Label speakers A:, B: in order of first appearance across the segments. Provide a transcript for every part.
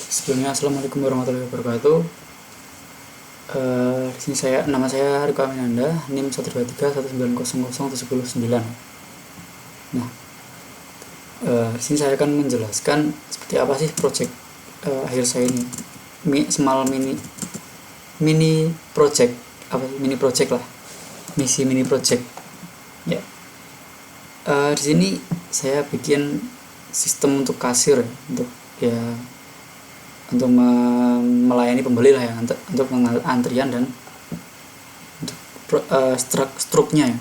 A: Sebelumnya assalamualaikum warahmatullahi wabarakatuh. Di sini nama saya Riko Aminanda, NIM 12319001009. Nah, di sini saya akan menjelaskan seperti apa sih project akhir saya ini. Mini project, mini project lah, misi mini project. Ya, di sini saya bikin sistem untuk kasir, untuk melayani pembeli lah ya, untuk antrian dan untuk struknya ya,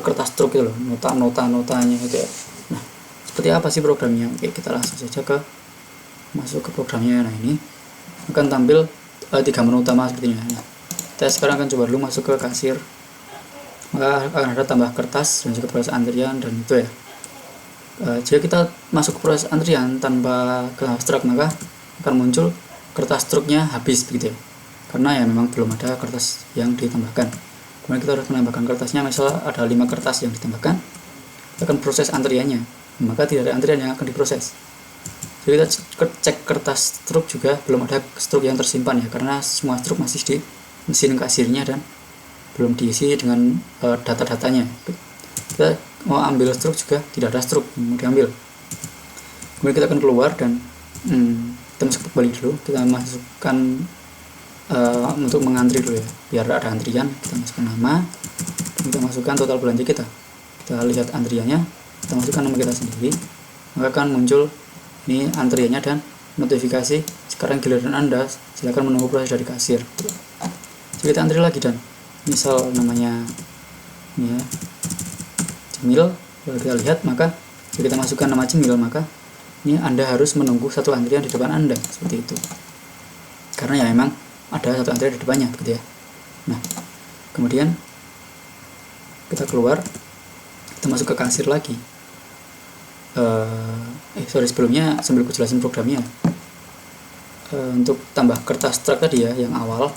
A: kertas struk itu loh, notanya gitu ya. Nah, seperti apa sih programnya? Oke, kita langsung saja masuk ke programnya. Nah, ini akan tampil 3 menu utama seperti ini. Nah, kita sekarang akan coba dulu masuk ke kasir, maka akan ada tambah kertas dan juga proses antrian dan itu ya. Jika kita masuk ke proses antrian tanpa ke abstrak, maka akan muncul kertas struknya habis begitu ya, karena ya memang belum ada kertas yang ditambahkan. Kemudian kita harus menambahkan kertasnya, misalnya ada 5 kertas yang ditambahkan, kita akan proses antriannya, maka tidak ada antrian yang akan diproses. Jadi kita cek kertas struk juga belum ada struk yang tersimpan ya, karena semua struk masih di mesin kasirnya dan belum diisi dengan data-datanya. Kita mau ambil struk juga tidak ada struk yang mau diambil. Kemudian kita akan keluar dan kita masuk kembali dulu, kita masukkan untuk mengantri dulu ya, biar ada antrian. Kita masukkan nama dan kita masukkan total belanja kita lihat antriannya, kita masukkan nama kita sendiri, maka akan muncul ini antriannya dan notifikasi sekarang giliran Anda, silakan menunggu proses dari kasir. Jadi kita antri lagi dan misal namanya ini ya, Cemil. Kalau kita lihat, maka jika kita masukkan nama Cemil, maka ini Anda harus menunggu satu antrian di depan Anda, seperti itu, karena ya memang ada satu antrian di depannya gitu ya. Nah, kemudian kita keluar, kita masuk ke kasir lagi. Sebelumnya sambil aku jelasin programnya. Untuk tambah kertas truk tadi ya, yang awal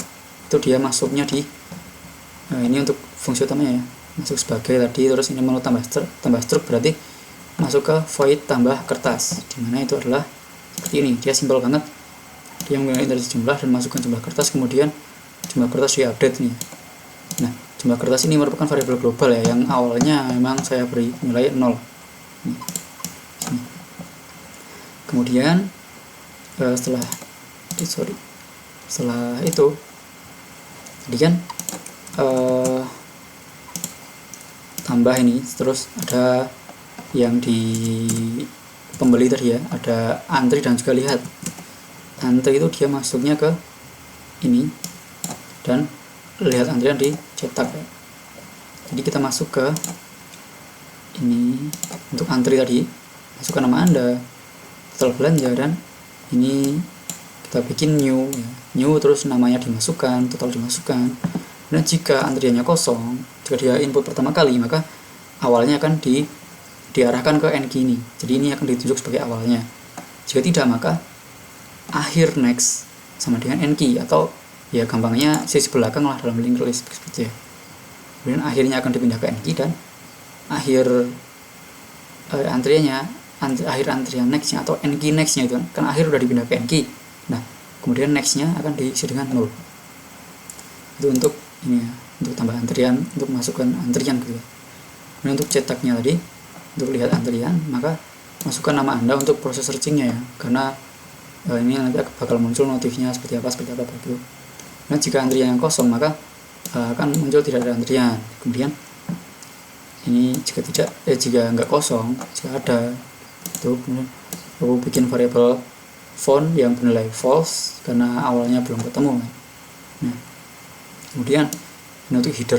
A: itu dia masuknya di ini untuk fungsi utamanya ya, masuk sebagai tadi, terus ini mau tambah struk berarti masuk ke void tambah kertas, dimana itu adalah seperti ini. Dia simpel banget, dia menggunakan integrasi jumlah dan masukkan jumlah kertas, kemudian jumlah kertas diupdate nih. Nah, jumlah kertas ini merupakan variabel global ya, yang awalnya memang saya beri nilai 0. Kemudian setelah itu tadi kan tambah ini, terus ada yang di pembeli tadi ya, ada antri dan juga lihat. Antri itu dia masuknya ke ini dan lihat antrian dicetak ya. Jadi kita masuk ke ini untuk antri tadi, masukkan nama Anda, total belanja, dan ini kita bikin new ya. New terus namanya dimasukkan, total dimasukkan. Dan jika antriannya kosong, jika dia input pertama kali, maka awalnya akan diarahkan ke NQ ini. Jadi ini akan ditunjuk sebagai awalnya. Jika tidak, maka akhir next sama dengan NQ, atau ya gampangnya sisi belakang lah dalam linked list seperti ya. Kemudian akhirnya akan dipindah ke NQ dan akhir akhir antrian nextnya atau NQ nextnya itu kan akhir udah dipindah ke NQ. Nah, kemudian nextnya akan diisi dengan 0. Itu untuk ini ya, untuk tambah antrian, untuk masukkan antrian gitu ya. Kemudian untuk cetaknya tadi, untuk lihat antrian, maka masukkan nama Anda untuk proses searchingnya ya, karena ini nanti bakal muncul notifnya seperti apa begitu. Nah, jika antrian yang kosong, maka akan muncul tidak ada antrian. Kemudian ini jika nggak kosong, jika ada itu, kemudian aku bikin variabel font yang bernilai false karena awalnya belum ketemu. Nah, kemudian ini untuk header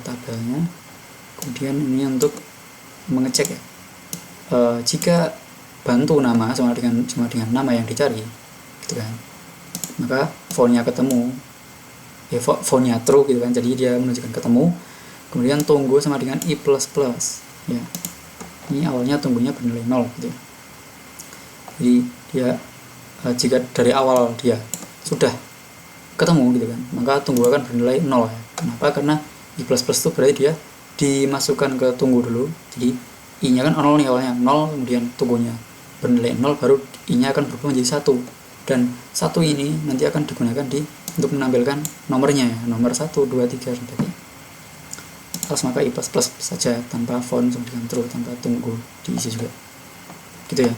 A: tabelnya. Kemudian ini untuk mengecek ya, jika bantu nama sama dengan nama yang dicari gitu kan, maka fontnya ketemu ya, fontnya true gitu kan, jadi dia menunjukkan ketemu. Kemudian tunggu sama dengan i++ ya, ini awalnya tunggunya bernilai 0 gitu. Jadi dia jika dari awal dia sudah ketemu gitu kan, maka tunggu akan bernilai 0 ya. Kenapa? Karena i++ itu berarti dia dimasukkan ke tunggu dulu. Jadi i nya kan 0 nih awalnya 0, kemudian tunggunya bernilai 0, baru i nya akan berubah menjadi 1. dan satu ini nanti akan digunakan untuk menampilkan nomornya ya, nomor 1, 2, 3 sebagainya. Maka i++ saja tanpa font sama dengan true, tanpa tunggu diisi juga gitu ya.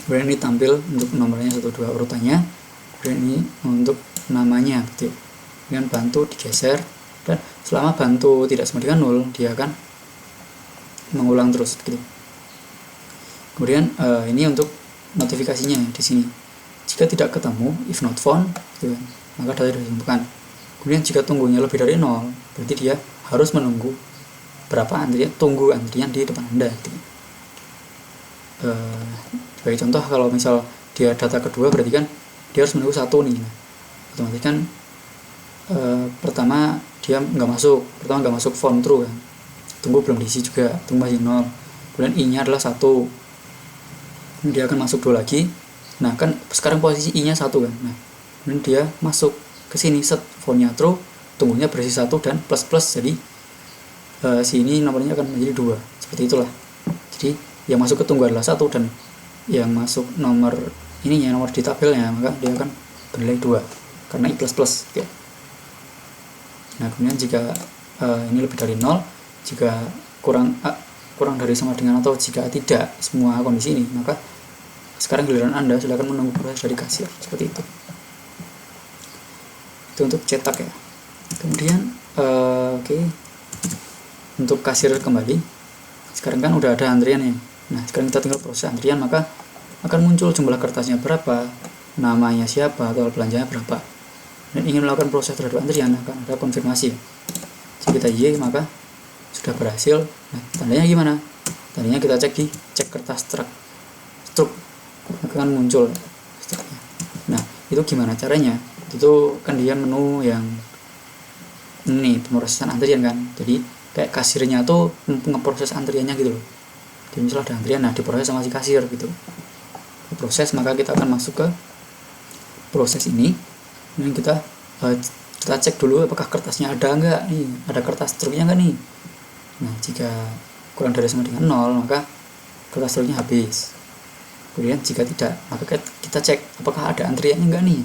A: Kemudian ini tampil untuk nomornya 1, 2 urutannya, kemudian ini untuk namanya gitu ya. Kemudian bantu digeser, dan selama bantu tidak sama dengan 0 dia akan mengulang terus gitu. Kemudian ini untuk notifikasinya di sini. Jika tidak ketemu, if not found gitu kan, maka data ditemukan. Kemudian jika tunggunya lebih dari 0, berarti dia harus menunggu berapa antrian, tunggu antrian di depan Anda gitu. Sebagai contoh, kalau misal dia data kedua, berarti kan dia harus menunggu 1 nih. Nah, otomatis kan pertama dia nggak masuk form true kan, tunggu belum diisi juga, tunggu masih 0. Kemudian i nya adalah 1, dia akan masuk 2 lagi. Nah kan sekarang posisi i nya 1 kan, nah kemudian dia masuk ke sini, set formnya true, tunggunya berisi 1 dan plus, jadi sini nomornya akan menjadi 2, seperti itulah. Jadi yang masuk ke tunggu adalah 1, dan yang masuk nomor ininya, nomor di tabelnya, maka dia akan bernilai 2 karena i++ ya. Nah kemudian jika ini lebih dari 0, jika kurang dari sama dengan atau jika tidak semua kondisi ini, maka sekarang giliran Anda, silakan menunggu proses dari kasir, seperti itu. Itu untuk cetak ya. Kemudian untuk kasir kembali, sekarang kan udah ada antriannya. Nah sekarang kita tinggal proses antrian, maka akan muncul jumlah kertasnya berapa, namanya siapa, atau belanjanya berapa. Dan ingin melakukan proses terhadap antrian, akan ada konfirmasi. Jika kita Y, maka sudah berhasil. Nah tandanya gimana? Tandanya kita cek di cek kertas struk, akan muncul struknya. Nah itu gimana caranya? Itu kan dia menu yang ini pemrosesan antrian kan, jadi kayak kasirnya tuh ngeproses antriannya gitu loh. Jadi misalnya ada antrian, nah diproses sama si kasir gitu, diproses. Maka kita akan masuk ke proses ini, dan kita cek dulu apakah kertasnya ada enggak nih, ada kertas struknya enggak nih. Nah jika kurang dari sama dengan 0, maka kertas struknya habis. Kemudian jika tidak, maka kita cek apakah ada antriannya enggak nih.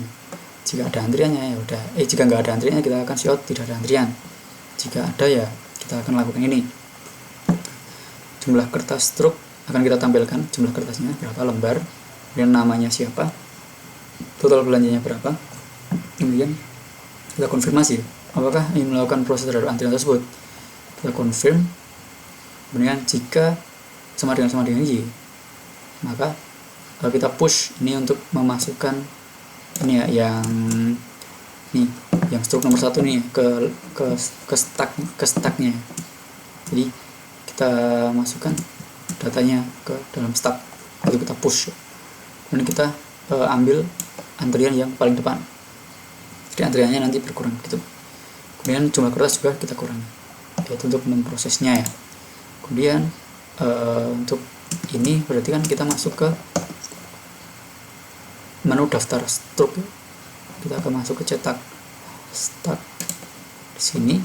A: Jika ada antriannya ya udah, jika enggak ada antriannya kita akan short tidak ada antrian. Jika ada ya kita akan lakukan ini. Jumlah kertas struk akan kita tampilkan, jumlah kertasnya berapa lembar, kemudian namanya siapa, total belanjanya berapa. Kemudian kita konfirmasi apakah ingin melakukan proses terhadap antrian tersebut. Kita confirm. Kemudian jika sama dengan Y, maka kita push ini untuk memasukkan ini ya, yang struk nomor 1 nih ke stacknya. Jadi kita masukkan datanya ke dalam stack, lalu kita push, kemudian kita ambil antrian yang paling depan, jadi antriannya nanti berkurang gitu. Kemudian jumlah kertas juga kita kurangi, yaitu untuk memprosesnya ya. Kemudian untuk ini berarti kan kita masuk ke menu daftar struk, kita akan masuk ke cetak start di sini,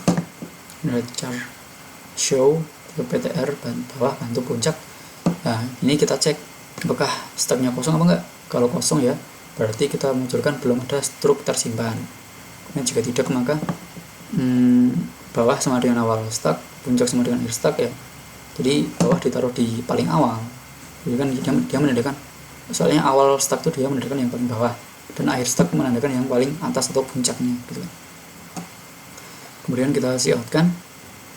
A: ada chart show ke PTR bawah bantu puncak. Nah ini kita cek apakah stoknya kosong apa enggak. Kalau kosong ya berarti kita munculkan belum ada struk tersimpan. Nah jika tidak, maka bawah sama dengan awal stok, puncak sama dengan akhir stok ya. Jadi bawah ditaruh di paling awal, jadi kan dia menandakan, soalnya awal stok itu dia menandakan yang paling bawah, dan akhir stok menandakan yang paling atas atau puncaknya gitu kan. Kemudian kita siapkan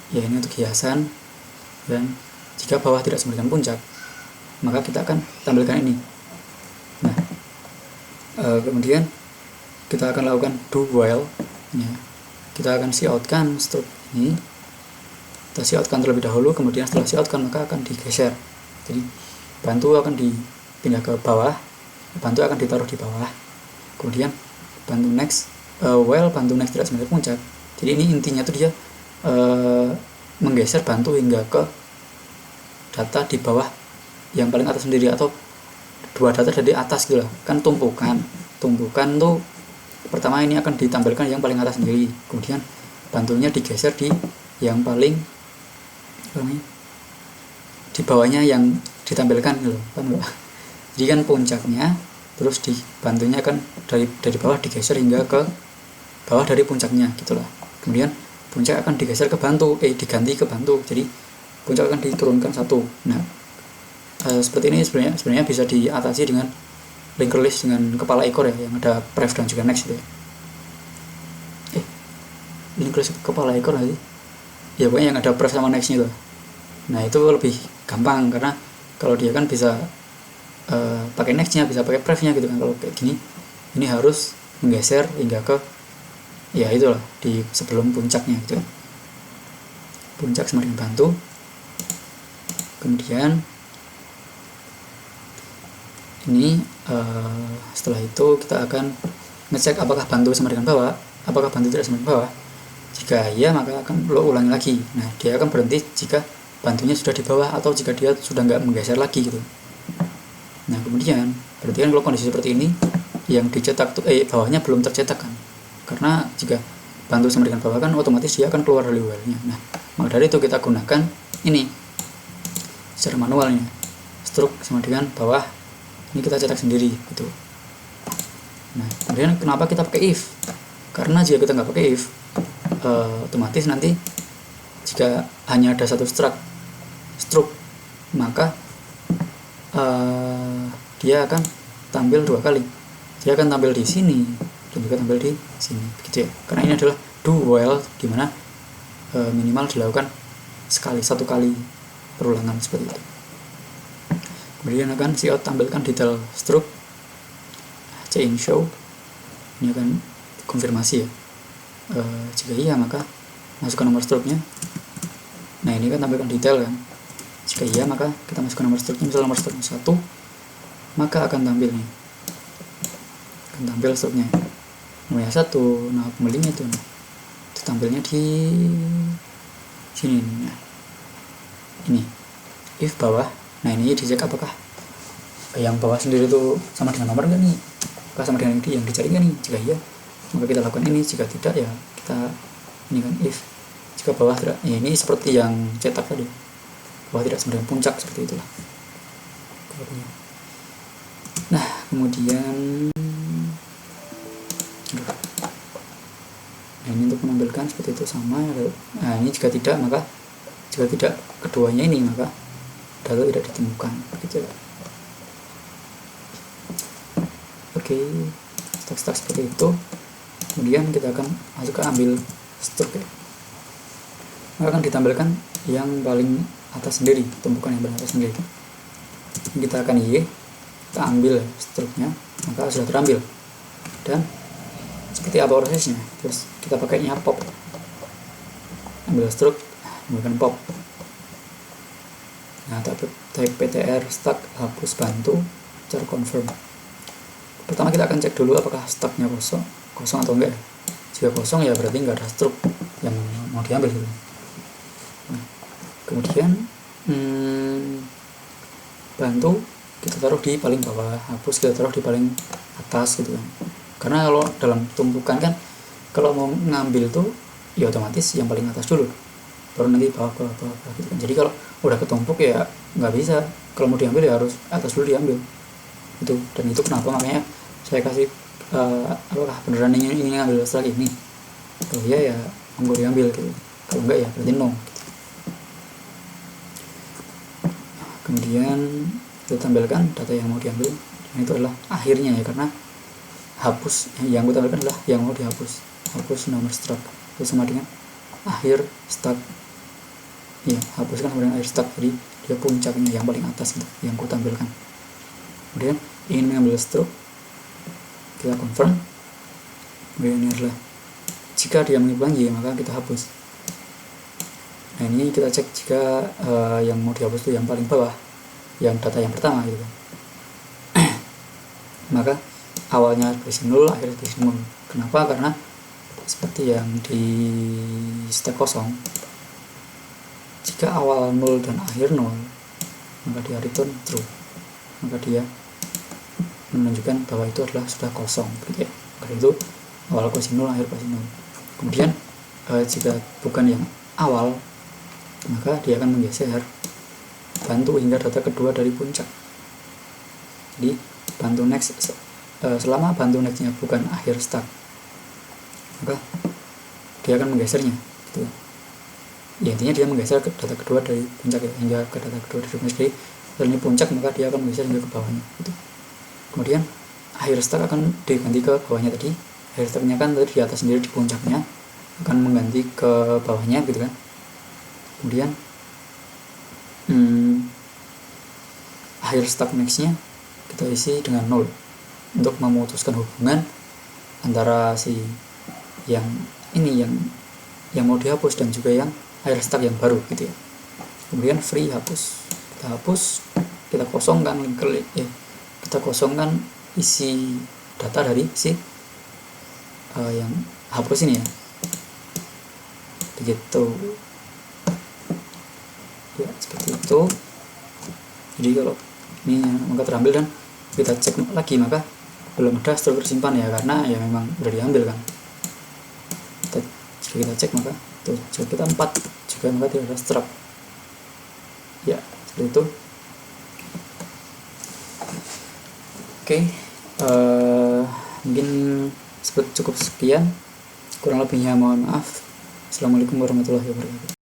A: ya ini untuk hiasan, dan jika bawah tidak sama dengan puncak, maka kita akan tampilkan ini. Nah kemudian kita akan lakukan do while ya. Kita akan siapkan struk ini, kita siapkan terlebih dahulu, kemudian setelah siapkan maka akan digeser. Jadi bantu akan dipindah ke bawah, bantu akan ditaruh di bawah, kemudian bantu next, while bantu next tidak sama dengan puncak. Jadi ini intinya tuh dia menggeser bantu hingga ke data di bawah yang paling atas sendiri, atau dua data dari atas gitu lah. Kan tumpukan tuh pertama ini akan ditampilkan yang paling atas sendiri, kemudian bantunya digeser di yang paling di bawahnya yang ditampilkan gitu kan. Jadi kan puncaknya terus di bantunya kan dari bawah digeser hingga ke bawah dari puncaknya gitulah. Kemudian puncak akan digeser ke bantu, diganti ke bantu, jadi puncak akan diturunkan satu. Nah, seperti ini sebenarnya bisa diatasi dengan linked list dengan kepala ekor ya, yang ada pref dan juga next gitu ya. Linked list kepala ekor nanti ya, pokoknya yang ada pref sama next itu. Nah, itu lebih gampang karena kalau dia kan bisa pakai nextnya, bisa pakai prefnya gitu kan. Kalau kayak gini ini harus menggeser hingga ke ya itulah di sebelum puncaknya gitu kan. Puncak sama dengan bantu. Kemudian ini setelah itu kita akan ngecek apakah bantu sama dengan bawah, apakah bantu tidak sama dengan bawah. Jika iya, maka akan lo ulangi lagi. Nah, dia akan berhenti jika bantunya sudah di bawah atau jika dia sudah nggak menggeser lagi gitu. Nah, kemudian berarti kan kalau kondisi seperti ini yang dicetak tuh bawahnya belum tercetak kan, karena jika bantu sama dengan bawah kan otomatis dia akan keluar dari while-nya. Nah, maka dari itu kita gunakan ini secara manualnya, stroke sama dengan bawah ini kita cetak sendiri gitu. Nah, kemudian kenapa kita pakai if? Karena jika kita nggak pakai if, otomatis nanti jika hanya ada satu stroke maka dia akan tampil dua kali. Dia akan tampil di sini dan juga tampil di sini begitu ya. Karena ini adalah do while di mana minimal dilakukan satu kali perulangan seperti itu. Kemudian akan cout tampilkan detail stroke, chain show, ini akan konfirmasi ya. Jika iya maka masukkan nomor stroke-nya. Nah, ini kan tampilkan detail kan. Jika iya maka kita masukkan nomor stroke-nya, misal nomor stroke-nya 1, maka akan tampil nih. Akan tampil stroke-nya. Nomornya 1, nah pembelinya itu. Nah, itu tampilnya di sini. Nah, ini if bawah. Nah, ini dicek apakah yang bawah sendiri itu sama dengan nomor enggak nih, apakah sama dengan yang dicari enggak nih. Jika iya maka kita lakukan ini, jika tidak ya kita ini kan if. Jika bawah tidak, ya ini seperti yang cetak tadi, bawah tidak sama dengan puncak, seperti itulah. Nah, kemudian nah ini untuk menampilkan seperti itu sama. Nah, ini jika tidak keduanya ini maka data tidak ditemukan gitu. Oke, stak seperti itu. Kemudian kita akan ambil stroke ya. Maka akan ditampilkan yang paling atas sendiri, tumpukan yang paling atas sendiri. Kita akan kita ambil stroke-nya, maka sudah terambil. Dan seperti apa prosesnya? Terus kita pakainya pop. Ambil stroke, menggunakan pop. Nah, type ptr stack hapus bantu char confirm. Pertama kita akan cek dulu apakah stacknya kosong atau enggak. Jika kosong ya berarti enggak ada stroke yang mau diambil gitu. Nah, kemudian bantu kita taruh di paling bawah, hapus kita taruh di paling atas gitu kan. Karena kalau dalam tumpukan kan kalau mau ngambil tuh ya otomatis yang paling atas dulu, baru nanti bawah gitu kan. Jadi kalau udah ketumpuk ya nggak bisa, kalau mau diambil ya harus atas dulu diambil itu. Dan itu kenapa makanya saya kasih apakah beneran ingin ngambil setelah ini. Kalau iya ya monggo diambil gitu, kalau enggak ya berarti no gitu. Kemudian kita tampilkan data yang mau diambil. Ini itu adalah akhirnya ya, karena hapus yang gue tampilkan adalah yang mau dihapus. Hapus nomor stroke itu sama dengan akhir stack ya, hapuskan sama dengan akhir stack, jadi dia puncaknya yang paling atas gitu, yang gue tampilkan. Kemudian ingin mengambil stroke, kita confirm. Kemudian ini adalah jika dia mengikuti Y maka kita hapus. Nah, ini kita cek jika yang mau dihapus itu yang paling bawah, yang data yang pertama gitu kan. Maka awalnya berisi 0, akhirnya berisi 0. Kenapa? Karena seperti yang di stack kosong, jika awal 0 dan akhir 0 maka dia return true, maka dia menunjukkan bahwa itu adalah sudah kosong gitu ya. Karena itu awal posisi 0, akhir posisi 0. Kemudian jika bukan yang awal maka dia akan menggeser bantu hingga data kedua dari puncak. Jadi bantu next selama bantu nextnya bukan akhir stack, maka dia akan menggesernya gitu. Ya intinya dia menggeser ke data kedua dari puncak ya, hingga ke data kedua dari puncak. Jadi kalau ini puncak maka dia akan menggeser hingga ke bawahnya gitu. Kemudian akhir stack akan diganti ke bawahnya tadi. Akhir stacknya kan tadi di atas sendiri, di puncaknya akan mengganti ke bawahnya gitu kan. Kemudian akhir stack nextnya kita isi dengan 0 untuk memutuskan hubungan antara si yang ini yang mau dihapus dan juga yang akhir stack yang baru gitu ya. Kemudian free hapus, kita hapus, kita kosongkan kita kosongkan isi data dari si yang hapus ini ya, begitu ya, seperti itu. Jadi kalau ini maka terambil dan kita cek lagi maka belum ada struk tersimpan ya, karena ya memang udah diambil kan. Jika kita cek maka tuh jika kita 4 juga maka tidak ada struk ya, seperti itu. Oke, mungkin cukup sekian, kurang lebihnya mohon maaf. Assalamualaikum warahmatullahi wabarakatuh.